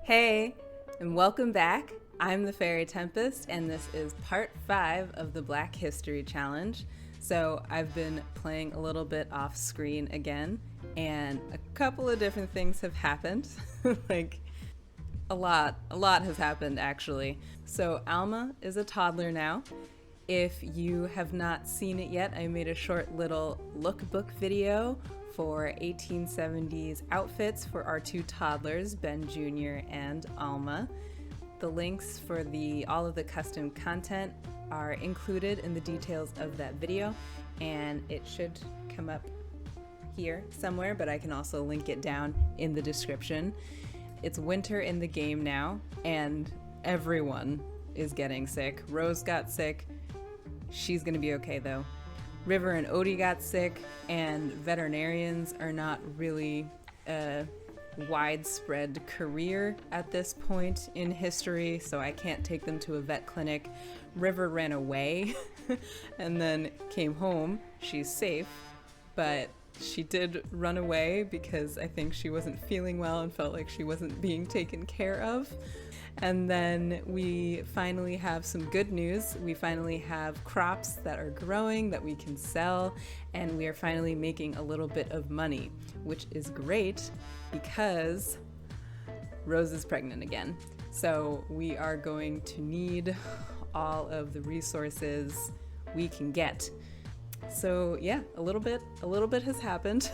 Hey, and welcome back. I'm the faerie-tempest, and this is part 5 of the Black History Challenge. So I've been playing a little bit off screen again, and a couple of different things have happened. like a lot has happened actually. So Alma is a toddler now. If you have not seen it yet, I made a short little lookbook video for 1870s outfits for our two toddlers, Ben Jr. and Alma. The links for all of the custom content are included in the details of that video, and it should come up here somewhere, but I can also link it down in the description. It's winter in the game now, and everyone is getting sick. Rose got sick. She's gonna be okay though. River and Odie got sick, and veterinarians are not really a widespread career at this point in history, so I can't take them to a vet clinic. River ran away and then came home. She's safe, but she did run away because I think she wasn't feeling well and felt like she wasn't being taken care of. And then we finally have some good news. We finally have crops that are growing that we can sell, and we are finally making a little bit of money, which is great because Rose is pregnant again. So we are going to need all of the resources we can get. So yeah, a little bit has happened,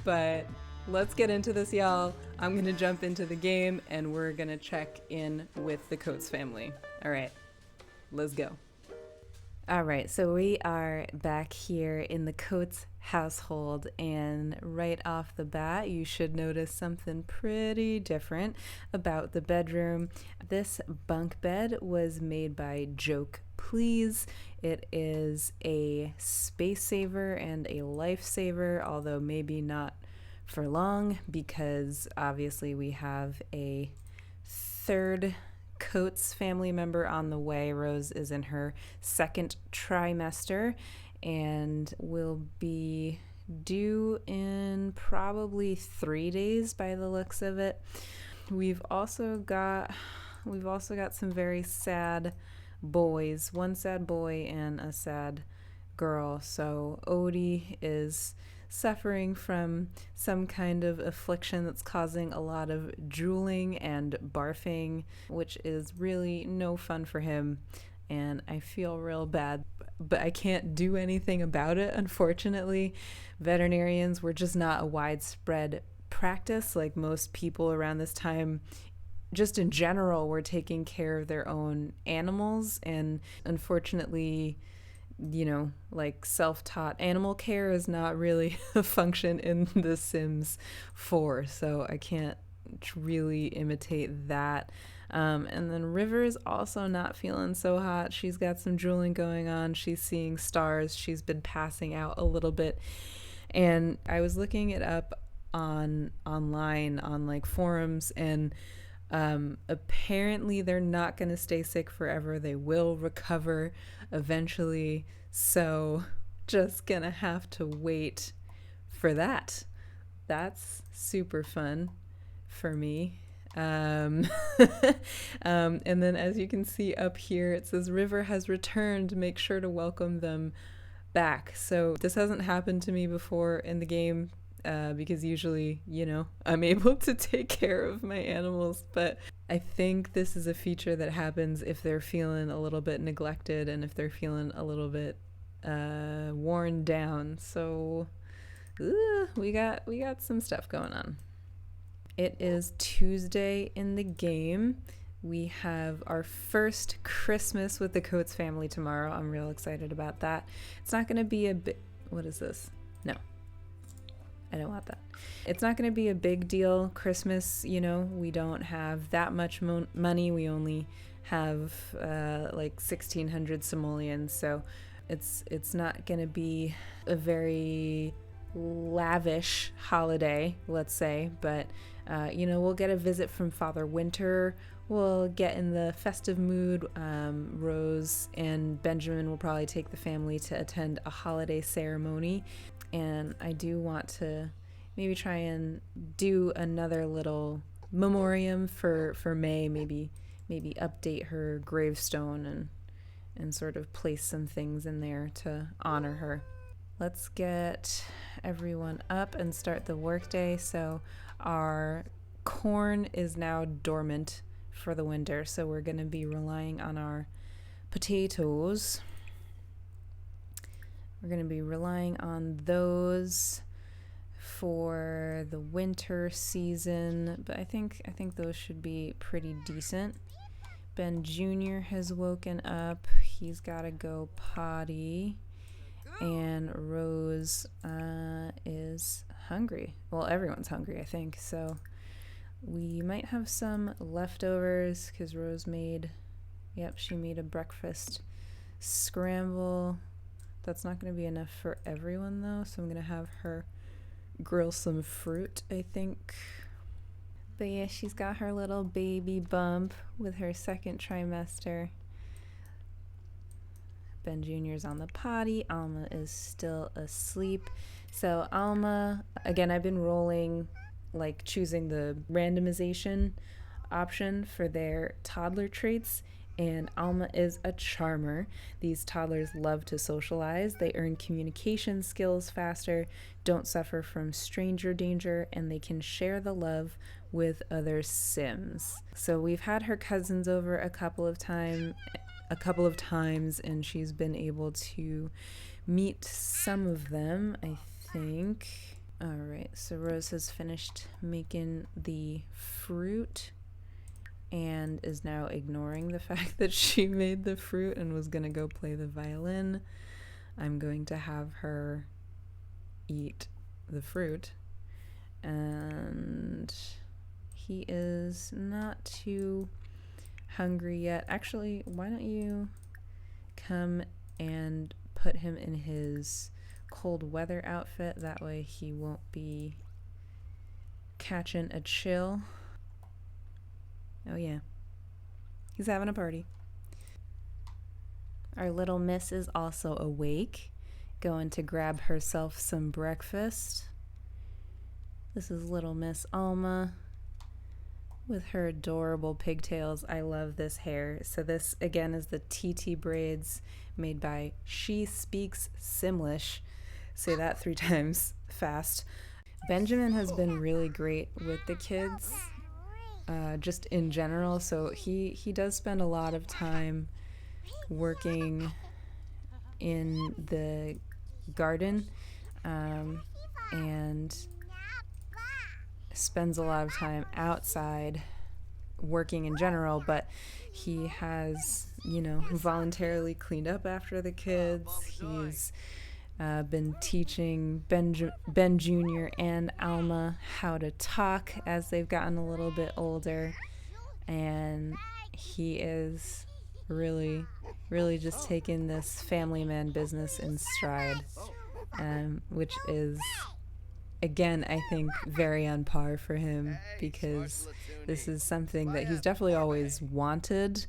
but let's get into this, y'all. I'm gonna jump into the game and we're gonna check in with the Coates family. All right, let's go. All right, so we are back here in the Coates household, and right off the bat, you should notice something pretty different about the bedroom. This bunk bed was made by Joke Please. It is a space saver and a lifesaver, although maybe not for long, because obviously we have a third Coates family member on the way. Rose is in her second trimester and will be due in probably 3 days by the looks of it. We've also got some very sad boys, one sad boy and a sad girl. So Odie is suffering from some kind of affliction that's causing a lot of drooling and barfing, which is really no fun for him, and I feel real bad, but I can't do anything about it, unfortunately. Veterinarians were just not a widespread practice. Like most people around this time, just in general, were taking care of their own animals, and unfortunately, like self-taught animal care is not really a function in The Sims 4, so I can't really imitate that. And then River is also not feeling so hot. She's got some drooling going on. She's seeing stars. She's been passing out a little bit. And I was looking it up online on like forums, and apparently they're not going to stay sick forever. They will recover eventually, so just gonna have to wait for that. That's super fun for me. And then as you can see up here, it says River has returned. Make sure to welcome them back. So this hasn't happened to me before in the game, because usually, I'm able to take care of my animals, but I think this is a feature that happens if they're feeling a little bit neglected and if they're feeling a little bit worn down. So we got some stuff going on. It is Tuesday in the game. We have our first Christmas with the Coates family tomorrow. I'm real excited about that. It's not going to be what is this? No. I don't want that. It's not going to be a big deal. Christmas, we don't have that much money. We only have like 1,600 simoleons, so it's not going to be a very lavish holiday, let's say. But we'll get a visit from Father Winter. We'll get in the festive mood. Rose and Benjamin will probably take the family to attend a holiday ceremony. And I do want to maybe try and do another little memoriam for May. Maybe update her gravestone and sort of place some things in there to honor her. Let's get everyone up and start the workday. So our corn is now dormant for the winter, so we're going to be relying on our potatoes. We're going to be relying on those for the winter season, but I think those should be pretty decent. Ben Jr. has woken up. He's got to go potty. And Rose is hungry. Well, everyone's hungry, I think. So we might have some leftovers because Rose made, she made a breakfast scramble. That's not going to be enough for everyone, though. So I'm going to have her grill some fruit, I think. But yeah, she's got her little baby bump with her second trimester. Ben Jr.'s on the potty. Alma is still asleep. So Alma, again, I've been rolling, like choosing the randomization option for their toddler traits, and Alma is a charmer. These toddlers love to socialize. They earn communication skills faster, don't suffer from stranger danger, and they can share the love with other Sims. So we've had her cousins over a couple of times, and she's been able to meet some of them, I think. All right, so Rose has finished making the fruit and is now ignoring the fact that she made the fruit and was gonna go play the violin. I'm going to have her eat the fruit, and he is not too hungry yet. Actually, why don't you come and put him in his cold weather outfit? That way he won't be catching a chill. Oh yeah, he's having a party. Our little miss is also awake, going to grab herself some breakfast. This is little Miss Alma with her adorable pigtails. I love this hair. So this again is the TT braids made by She Speaks Simlish. Say that 3 times fast. Benjamin has been really great with the kids, just in general. So he does spend a lot of time working in the garden, and spends a lot of time outside working in general, but he has, voluntarily cleaned up after the kids. He's been teaching Ben Jr. and Alma how to talk as they've gotten a little bit older, and he is really just taking this family man business in stride, which is, again, I think very on par for him, because this is something that he's definitely always wanted,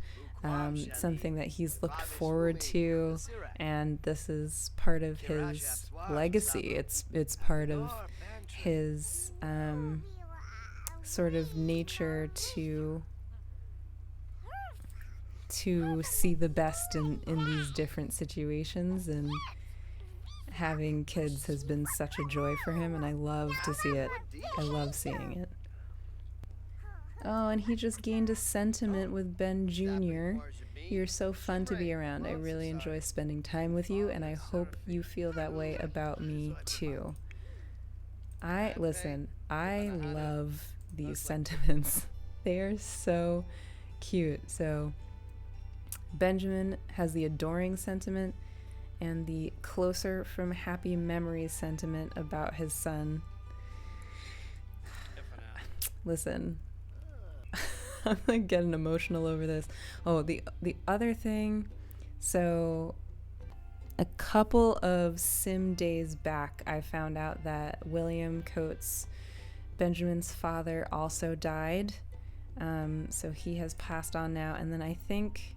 something that he's looked forward to, and this is part of his legacy. It's part of his sort of nature to see the best in these different situations, and having kids has been such a joy for him, and I love to see it. I love seeing it. Oh, and he just gained a sentiment with Ben Jr. You're so fun to be around. I really enjoy spending time with you, and I hope you feel that way about me too. I love these sentiments. They are so cute. So Benjamin has the adoring sentiment and the closer from happy memories sentiment about his son. Listen, I'm like getting emotional over this. Oh, the other thing, so a couple of sim days back, I found out that William Coates, Benjamin's father, also died. So he has passed on now. And then I think,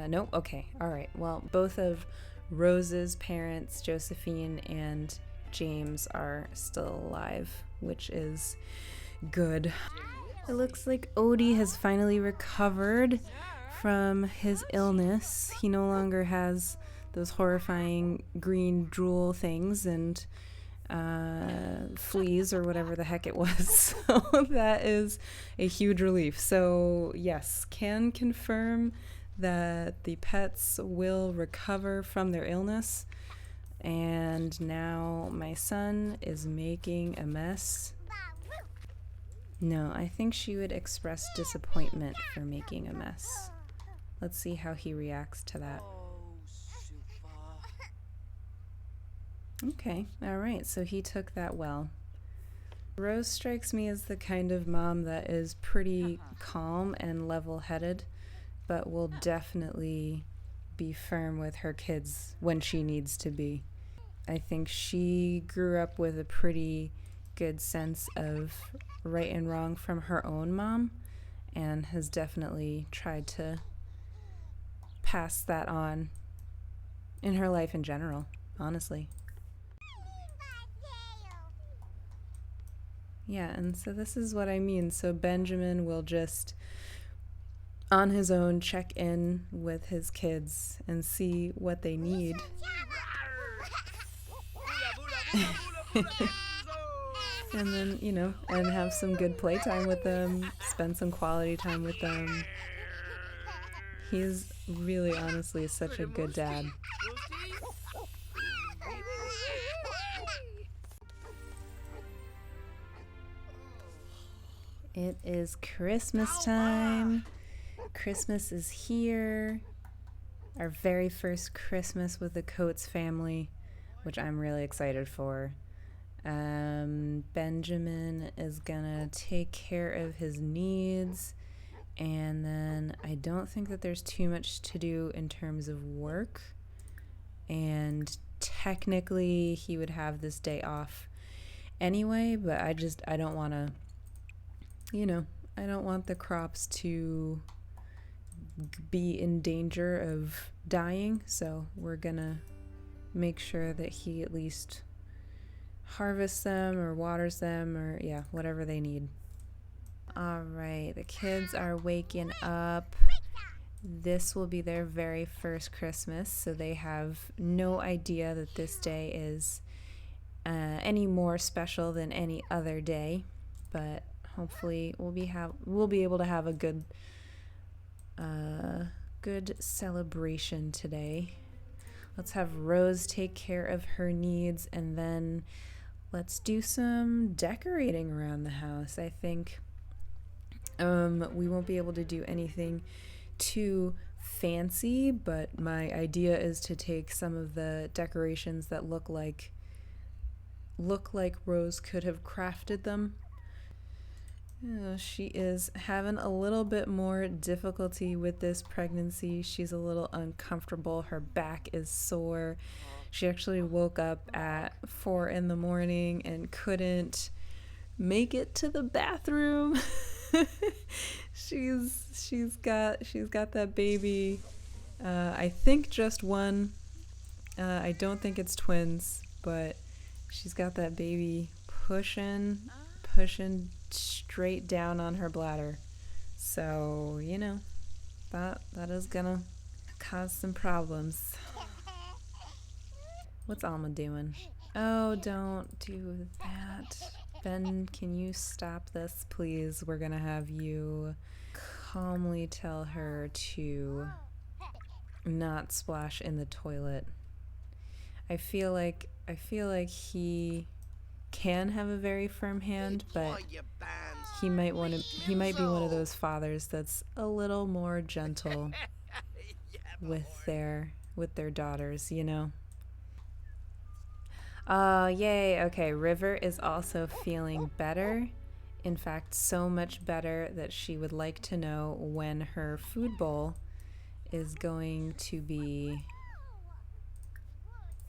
nope, okay, all right. Well, both of Rose's parents, Josephine and James, are still alive, which is good. It looks like Odie has finally recovered from his illness. He no longer has those horrifying green drool things and fleas or whatever the heck it was. So that is a huge relief. So yes, can confirm that the pets will recover from their illness. And now my son is making a mess. No, I think she would express disappointment for making a mess. Let's see how he reacts to that. Okay, all right, so he took that well. Rose strikes me as the kind of mom that is pretty calm and level-headed, but will definitely be firm with her kids when she needs to be. I think she grew up with a pretty good sense of right and wrong from her own mom and has definitely tried to pass that on in her life in general, honestly. Yeah, and so this is what I mean. So Benjamin will just, on his own, check in with his kids and see what they need. And then, you know, and have some good playtime with them, spend some quality time with them. He's really, honestly, such a good dad. It is Christmas time. Christmas is here. Our very first Christmas with the Coates family, which I'm really excited for. Benjamin is gonna take care of his needs, and then I don't think that there's too much to do in terms of work, and technically he would have this day off anyway, but I don't want to, you know, I don't want the crops to be in danger of dying, so we're gonna make sure that he at least harvests them or waters them or yeah, whatever they need. All right, the kids are waking up. This will be their very first Christmas, so they have no idea that this day is any more special than any other day, but hopefully we'll be able to have a good celebration today. Let's have Rose take care of her needs, and then let's do some decorating around the house. I think we won't be able to do anything too fancy, but my idea is to take some of the decorations that look like Rose could have crafted them. She is having a little bit more difficulty with this pregnancy. She's a little uncomfortable. Her back is sore. She actually woke up at 4 in the morning and couldn't make it to the bathroom. she's got that baby. I think just one. I don't think it's twins, but she's got that baby pushing straight down on her bladder. So, you know, that is gonna cause some problems. What's Alma doing? Oh, don't do that. Ben, can you stop this, please? We're gonna have you calmly tell her to not splash in the toilet. I feel like he can have a very firm hand, but he might be one of those fathers that's a little more gentle with their daughters, you know. Yay. Okay, River is also feeling better. In fact, so much better that she would like to know when her food bowl is going to be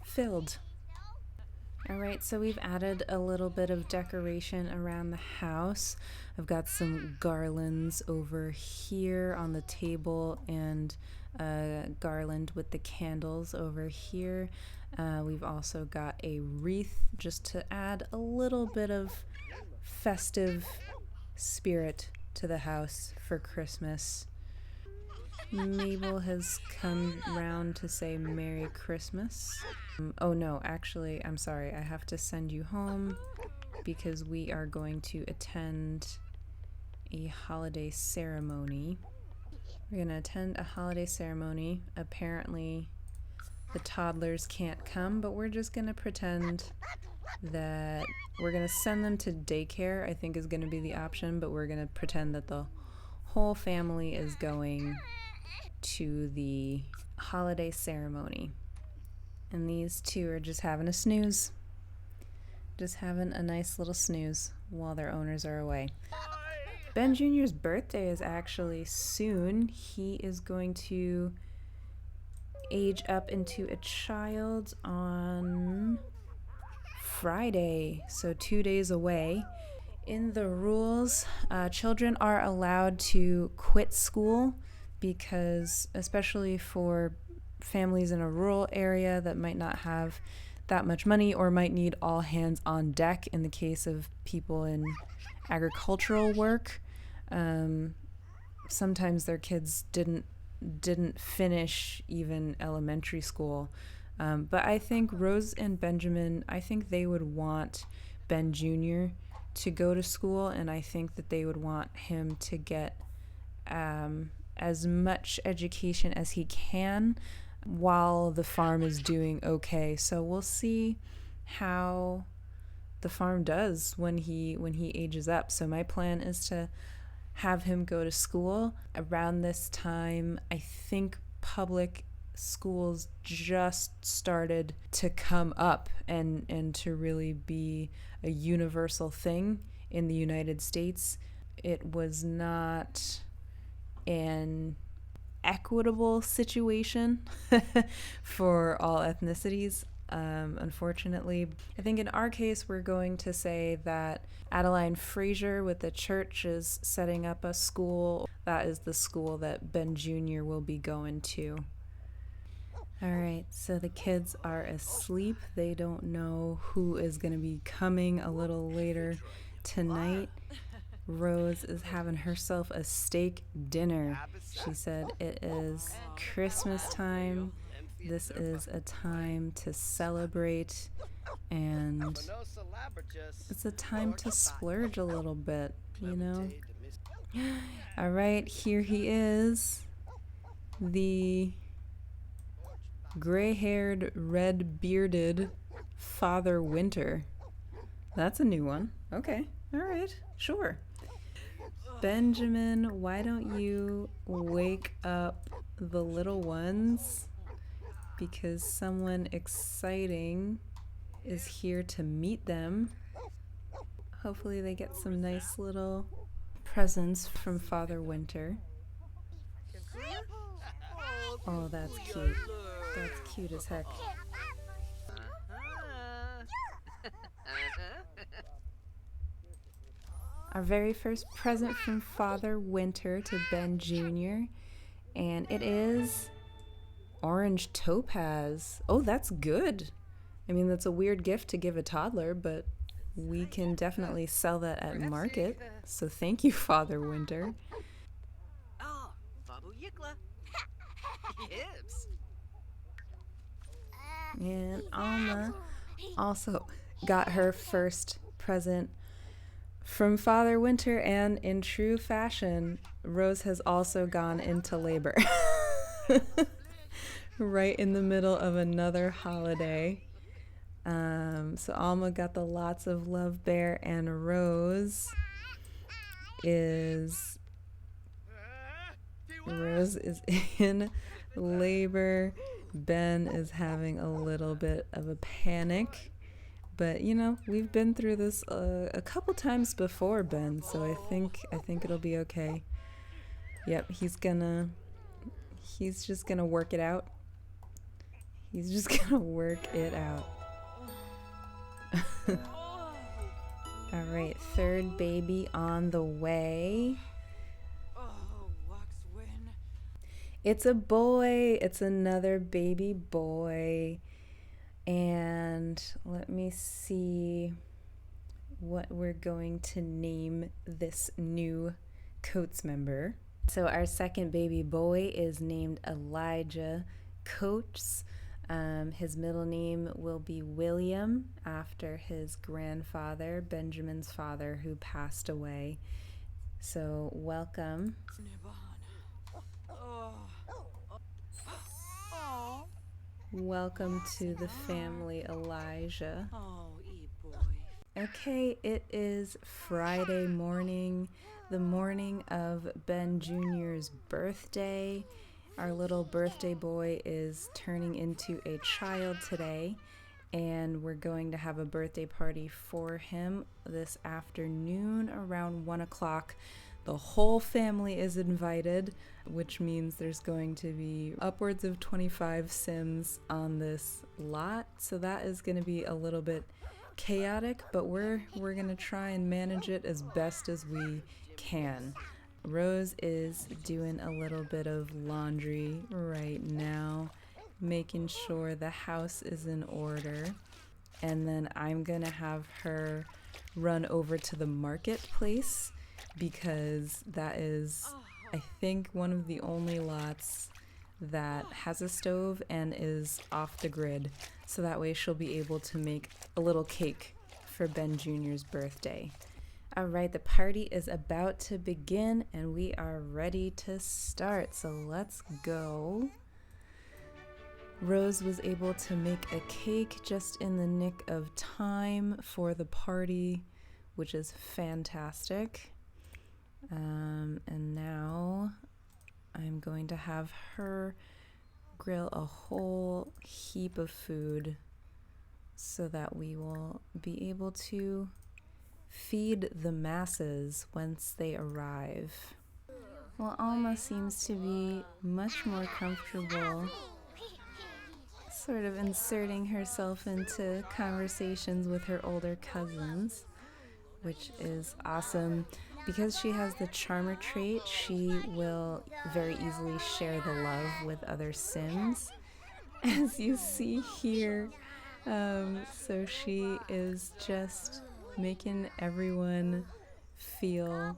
filled. All right, so we've added a little bit of decoration around the house. I've got some garlands over here on the table and a garland with the candles over here. We've also got a wreath just to add a little bit of festive spirit to the house for Christmas. Mabel has come round to say Merry Christmas. Oh no, actually, I'm sorry. I have to send you home because we are going to attend a holiday ceremony. We're going to attend a holiday ceremony. Apparently, the toddlers can't come, but we're just going to pretend that we're going to send them to daycare, I think is going to be the option, but we're going to pretend that the whole family is going to the holiday ceremony. And these two are just having a snooze. Just having a nice little snooze while their owners are away. Ben Jr.'s birthday is actually soon. He is going to age up into a child on Friday, so 2 days away. In the rules, children are allowed to quit school because, especially for families in a rural area that might not have that much money or might need all hands on deck in the case of people in agricultural work, sometimes their kids didn't finish even elementary school. But I think Rose and Benjamin, I think they would want Ben Jr. to go to school, and I think that they would want him to get as much education as he can while the farm is doing okay. So we'll see how the farm does when he ages up. So my plan is to have him go to school around this time. I think public schools just started to come up and to really be a universal thing in the United States. It was not an equitable situation for all ethnicities, unfortunately. I think in our case, we're going to say that Adeline Fraser with the church is setting up a school. That is the school that Ben Jr. will be going to. All right, so the kids are asleep. They don't know who is going to be coming a little later tonight. Rose is having herself a steak dinner. She said it is Christmas time. This is a time to celebrate, and it's a time to splurge a little bit, you know? All right, here he is, the gray-haired, red-bearded Father Winter. That's a new one. Okay, all right, sure. Benjamin, why don't you wake up the little ones? Because someone exciting is here to meet them. Hopefully they get some nice little presents from Father Winter. Oh, that's cute. That's cute as heck. Our very first present from Father Winter to Ben Jr. And it is orange topaz. Oh, that's good. I mean, that's a weird gift to give a toddler, but we can definitely sell that at market. So thank you, Father Winter. And Alma also got her first present from Father Winter, and in true fashion, Rose has also gone into labor. Right in the middle of another holiday. So Alma got the lots of love bear, and Rose is in labor. Ben is having a little bit of a panic. But you know, we've been through this a couple times before, Ben, so I think it'll be okay. Yep, he's just gonna work it out. He's just gonna work it out. All right, third baby on the way. It's a boy. It's another baby boy. And let me see what we're going to name this new Coates member. So our second baby boy is named Elijah Coates. His middle name will be William, after his grandfather, Benjamin's father, who passed away. So welcome. Welcome to the family, Elijah. Okay, it is Friday morning, the morning of Ben Jr.'s birthday. Our little birthday boy is turning into a child today, and we're going to have a birthday party for him this afternoon around 1 o'clock. The whole family is invited, which means there's going to be upwards of 25 Sims on this lot, so that is going to be a little bit chaotic, but we're gonna try and manage it as best as we can. Rose is doing a little bit of laundry right now, making sure the house is in order, and then I'm gonna have her run over to the marketplace because that is, I think, one of the only lots that has a stove and is off the grid, so that way she'll be able to make a little cake for Ben Jr.'s birthday. All right, the party is about to begin and we are ready to start, so let's go. Rose was able to make a cake just in the nick of time for the party, which is fantastic. And now I'm going to have her grill a whole heap of food so that we will be able to feed the masses once they arrive. Well, Alma seems to be much more comfortable sort of inserting herself into conversations with her older cousins, which is awesome. Because she has the charmer trait, she will very easily share the love with other Sims, as you see here. So she is just making everyone feel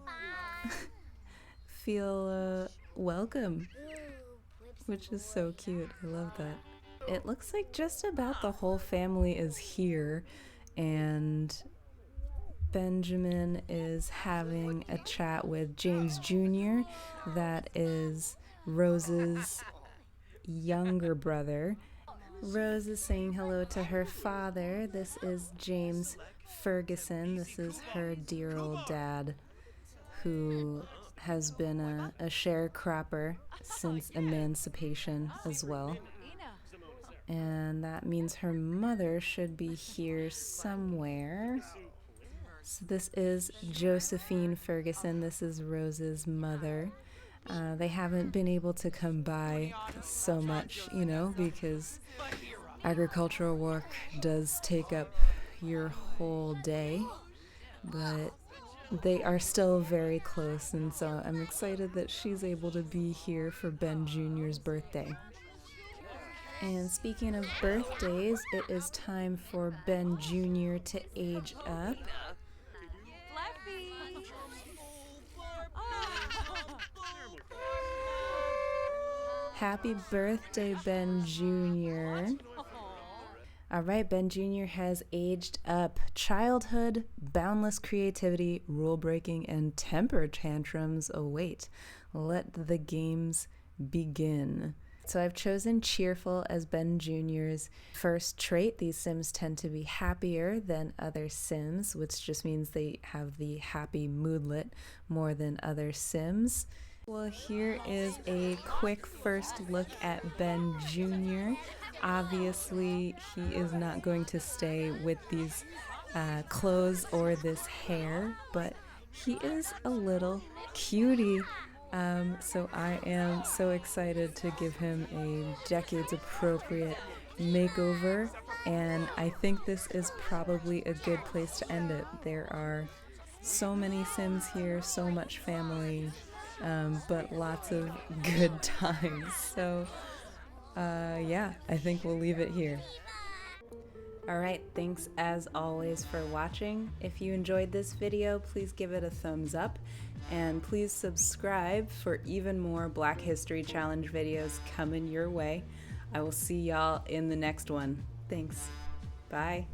welcome, which is so cute. I love that. It looks like just about the whole family is here, and Benjamin is having a chat with James Jr., that is Rose's younger brother. Rose is saying hello to her father. This is James Ferguson. This is her dear old dad, who has been a sharecropper since emancipation as well. And that means her mother should be here somewhere. So this is Josephine Ferguson. This is Rose's mother. They haven't been able to come by so much, because agricultural work does take up your whole day, but they are still very close, and so I'm excited that she's able to be here for Ben Jr.'s birthday. And speaking of birthdays, it is time for Ben Jr. to age up. Happy birthday, Ben Jr. All right, Ben Jr. has aged up. Childhood, boundless creativity, rule breaking, and temper tantrums await. Let the games begin. So I've chosen cheerful as Ben Jr.'s first trait. These Sims tend to be happier than other Sims, which just means they have the happy moodlet more than other Sims. Well, here is a quick first look at Ben Jr. Obviously, he is not going to stay with these clothes or this hair, but he is a little cutie. So I am so excited to give him a decades appropriate makeover, and I think this is probably a good place to end it. There are so many Sims here, so much family, but lots of good times. So yeah, I think we'll leave it here. Alright, thanks as always for watching. If you enjoyed this video, please give it a thumbs up. And please subscribe for even more Black History Challenge videos coming your way. I will see y'all in the next one. Thanks. Bye.